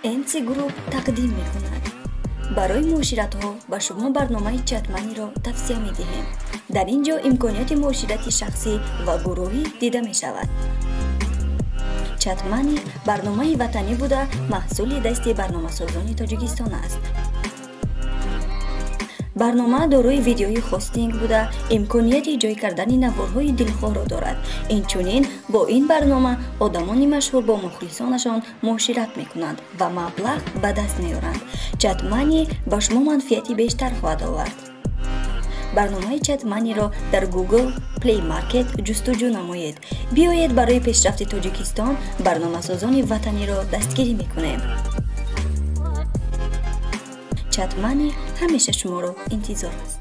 MC Group تقدیم می‌کند. برای معاشرت‌ها به شما برنامه چتمنی را توصیه می‌دهیم. در اینجا امکانات معاشرت شخصی و گروهی دیده می‌شود. چتمنی برنامه وطنی بوده محصول دست برنامه‌سازان تاجیکستان است. برنامه دارای ویدیوی هاستینگ بوده امکانیت جای کردن نوارهای دلخواه را دارد. اینچنین با این برنامه آدمان مشهور با مخلصانشان معاشرت میکنند و مبلغ به دست میارند. چتمنی به شما منفعتی بیشتر خواهد آورد. برنامه چتمنی را در گوگل پلی مارکت جستجو نمایید. بیایید برای پیشرفت تاجیکستان برنامه سازان وطنی را دستگیری میکنیم. چتمنی همیشه شما رو انتظار است.